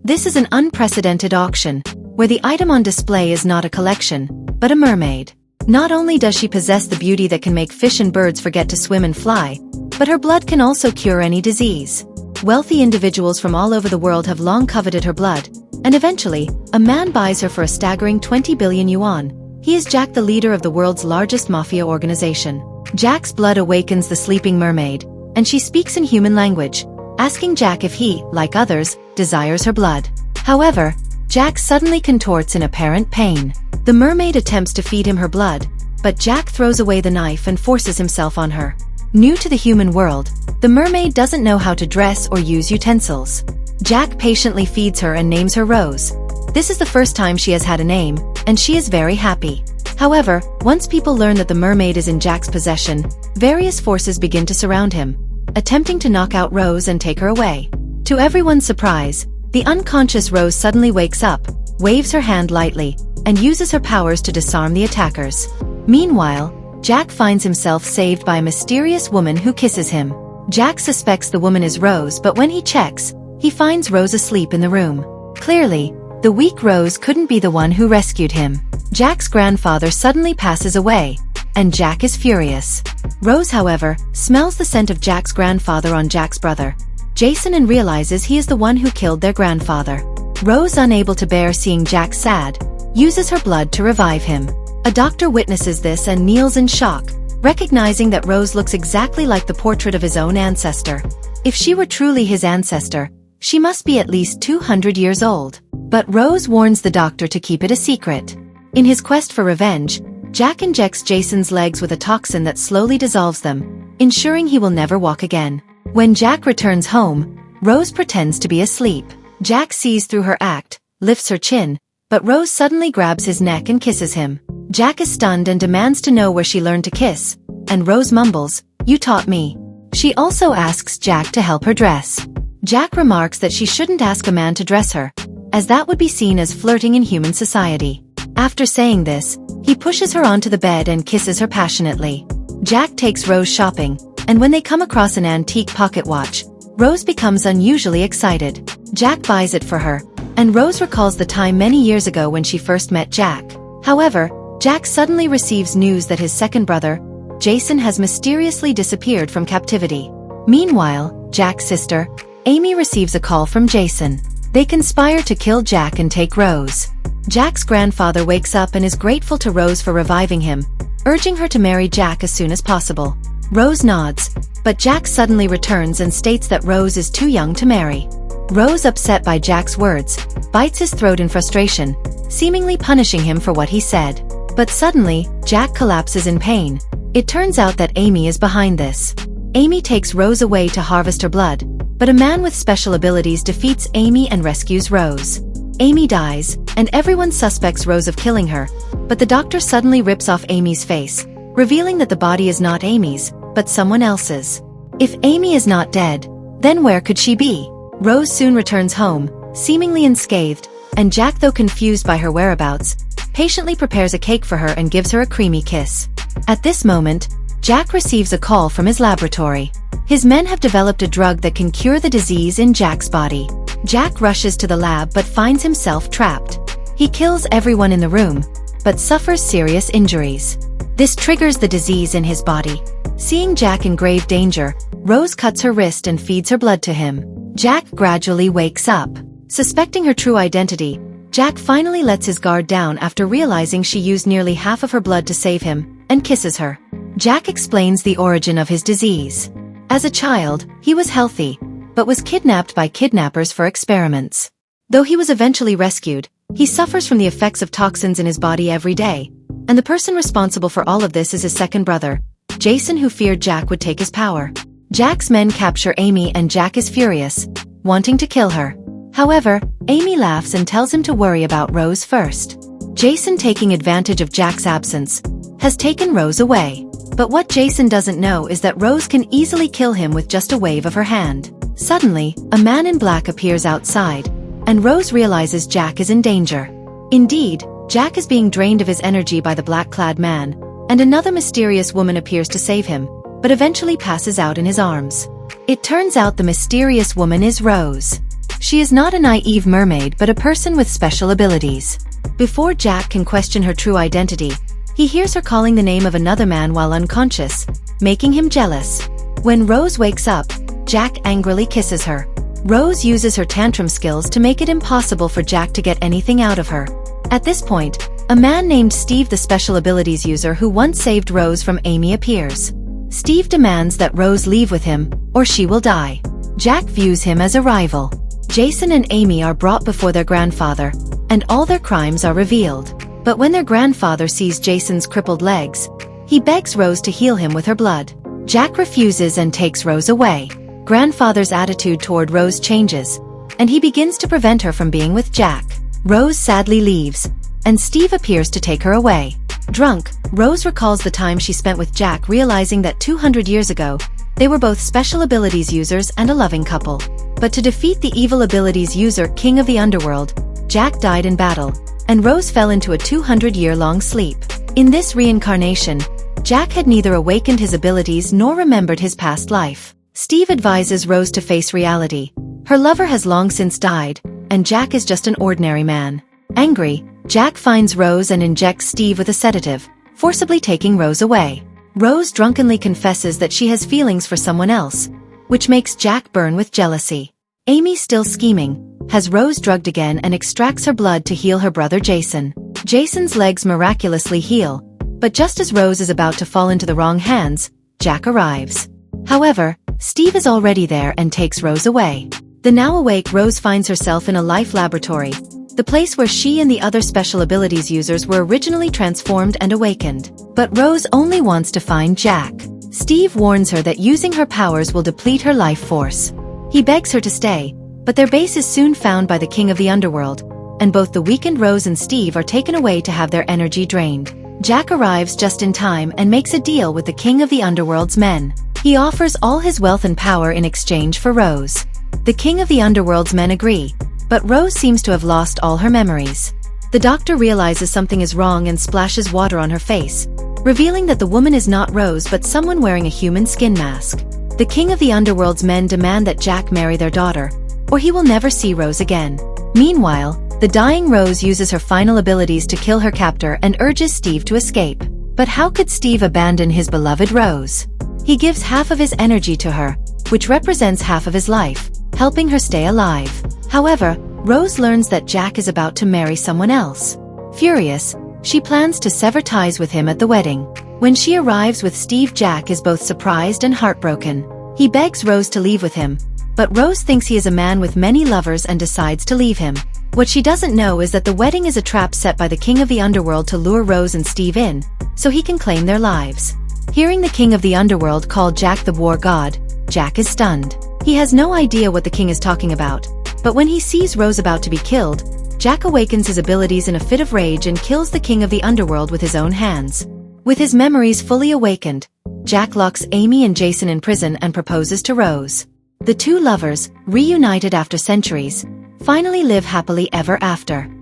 This is an unprecedented auction, where the item on display is not a collection, but a mermaid. Not only does she possess the beauty that can make fish and birds forget to swim and fly, but her blood can also cure any disease. Wealthy individuals from all over the world have long coveted her blood, and eventually, a man buys her for a staggering 20 billion yuan. He is Jack, the leader of the world's largest mafia organization. Jack's blood awakens the sleeping mermaid, and she speaks in human language, asking Jack if he, like others, desires her blood. However, Jack suddenly contorts in apparent pain. The mermaid attempts to feed him her blood, but Jack throws away the knife and forces himself on her. New to the human world, the mermaid doesn't know how to dress or use utensils. Jack patiently feeds her and names her Rose. This is the first time she has had a name, and she is very happy. However, once people learn that the mermaid is in Jack's possession, various forces begin to surround him, attempting to knock out Rose and take her away. To everyone's surprise, the unconscious Rose suddenly wakes up, waves her hand lightly, and uses her powers to disarm the attackers. Meanwhile, Jack finds himself saved by a mysterious woman who kisses him. Jack suspects the woman is Rose, but when he checks, he finds Rose asleep in the room. Clearly, the weak Rose couldn't be the one who rescued him. Jack's grandfather suddenly passes away, and Jack is furious. Rose, however, smells the scent of Jack's grandfather on Jack's brother, Jason, and realizes he is the one who killed their grandfather. Rose, unable to bear seeing Jack sad, uses her blood to revive him. A doctor witnesses this and kneels in shock, recognizing that Rose looks exactly like the portrait of his own ancestor. If she were truly his ancestor, she must be at least 200 years old. But Rose warns the doctor to keep it a secret. In his quest for revenge, Jack injects Jason's legs with a toxin that slowly dissolves them, ensuring he will never walk again. When Jack returns home, Rose pretends to be asleep. Jack sees through her act, lifts her chin, but Rose suddenly grabs his neck and kisses him. Jack is stunned and demands to know where she learned to kiss, and Rose mumbles, "You taught me." She also asks Jack to help her dress. Jack remarks that she shouldn't ask a man to dress her, as that would be seen as flirting in human society. After saying this, he pushes her onto the bed and kisses her passionately. Jack takes Rose shopping, and when they come across an antique pocket watch, Rose becomes unusually excited. Jack buys it for her, and Rose recalls the time many years ago when she first met Jack. However, Jack suddenly receives news that his second brother, Jason, has mysteriously disappeared from captivity. Meanwhile, Jack's sister, Amy, receives a call from Jason. They conspire to kill Jack and take Rose. Jack's grandfather wakes up and is grateful to Rose for reviving him, urging her to marry Jack as soon as possible. Rose nods, but Jack suddenly returns and states that Rose is too young to marry. Rose, upset by Jack's words, bites his throat in frustration, seemingly punishing him for what he said. But suddenly, Jack collapses in pain. It turns out that Amy is behind this. Amy takes Rose away to harvest her blood, but a man with special abilities defeats Amy and rescues Rose. Amy dies, and everyone suspects Rose of killing her, but the doctor suddenly rips off Amy's face, revealing that the body is not Amy's, but someone else's. If Amy is not dead, then where could she be? Rose soon returns home, seemingly unscathed, and Jack, though confused by her whereabouts, patiently prepares a cake for her and gives her a creamy kiss. At this moment, Jack receives a call from his laboratory. His men have developed a drug that can cure the disease in Jack's body. Jack rushes to the lab but finds himself trapped. He kills everyone in the room, but suffers serious injuries. This triggers the disease in his body. Seeing Jack in grave danger, Rose cuts her wrist and feeds her blood to him. Jack gradually wakes up. Suspecting her true identity, Jack finally lets his guard down after realizing she used nearly half of her blood to save him, and kisses her. Jack explains the origin of his disease. As a child, he was healthy, but was kidnapped by kidnappers for experiments. Though he was eventually rescued, he suffers from the effects of toxins in his body every day, and the person responsible for all of this is his second brother, Jason, who feared Jack would take his power. Jack's men capture Amy and Jack is furious, wanting to kill her. However, Amy laughs and tells him to worry about Rose first. Jason, taking advantage of Jack's absence, has taken Rose away. But what Jason doesn't know is that Rose can easily kill him with just a wave of her hand. Suddenly, a man in black appears outside, and Rose realizes Jack is in danger. Indeed, Jack is being drained of his energy by the black-clad man, and another mysterious woman appears to save him, but eventually passes out in his arms. It turns out the mysterious woman is Rose. She is not a naive mermaid but a person with special abilities. Before Jack can question her true identity, he hears her calling the name of another man while unconscious, making him jealous. When Rose wakes up, Jack angrily kisses her. Rose uses her tantrum skills to make it impossible for Jack to get anything out of her. At this point, a man named Steve, the special abilities user who once saved Rose from Amy, appears. Steve demands that Rose leave with him, or she will die. Jack views him as a rival. Jason and Amy are brought before their grandfather, and all their crimes are revealed. But when their grandfather sees Jason's crippled legs, he begs Rose to heal him with her blood. Jack refuses and takes Rose away. Grandfather's attitude toward Rose changes, and he begins to prevent her from being with Jack. Rose sadly leaves, and Steve appears to take her away. Drunk, Rose recalls the time she spent with Jack, realizing that 200 years ago, they were both special abilities users and a loving couple. But to defeat the evil abilities user King of the Underworld, Jack died in battle, and Rose fell into a 200-year-long sleep. In this reincarnation, Jack had neither awakened his abilities nor remembered his past life. Steve advises Rose to face reality. Her lover has long since died, and Jack is just an ordinary man. Angry, Jack finds Rose and injects Steve with a sedative, forcibly taking Rose away. Rose drunkenly confesses that she has feelings for someone else, which makes Jack burn with jealousy. Amy, still scheming, has Rose drugged again and extracts her blood to heal her brother Jason. Jason's legs miraculously heal, but just as Rose is about to fall into the wrong hands, Jack arrives. However, Steve is already there and takes Rose away. The now awake Rose finds herself in a life laboratory, the place where she and the other special abilities users were originally transformed and awakened. But Rose only wants to find Jack. Steve warns her that using her powers will deplete her life force. He begs her to stay, but their base is soon found by the King of the Underworld, and both the weakened Rose and Steve are taken away to have their energy drained. Jack arrives just in time and makes a deal with the King of the Underworld's men. He offers all his wealth and power in exchange for Rose. The King of the Underworld's men agree, but Rose seems to have lost all her memories. The doctor realizes something is wrong and splashes water on her face, revealing that the woman is not Rose but someone wearing a human skin mask. The King of the Underworld's men demand that Jack marry their daughter, or he will never see Rose again. Meanwhile, the dying Rose uses her final abilities to kill her captor and urges Steve to escape. But how could Steve abandon his beloved Rose? He gives half of his energy to her, which represents half of his life, helping her stay alive. However, Rose learns that Jack is about to marry someone else. Furious, she plans to sever ties with him at the wedding. When she arrives with Steve, Jack is both surprised and heartbroken. He begs Rose to leave with him, but Rose thinks he is a man with many lovers and decides to leave him. What she doesn't know is that the wedding is a trap set by the King of the Underworld to lure Rose and Steve in, so he can claim their lives. Hearing the King of the Underworld call Jack the war god, Jack is stunned. He has no idea what the king is talking about, but when he sees Rose about to be killed, Jack awakens his abilities in a fit of rage and kills the King of the Underworld with his own hands. With his memories fully awakened, Jack locks Amy and Jason in prison and proposes to Rose. The two lovers, reunited after centuries, finally live happily ever after.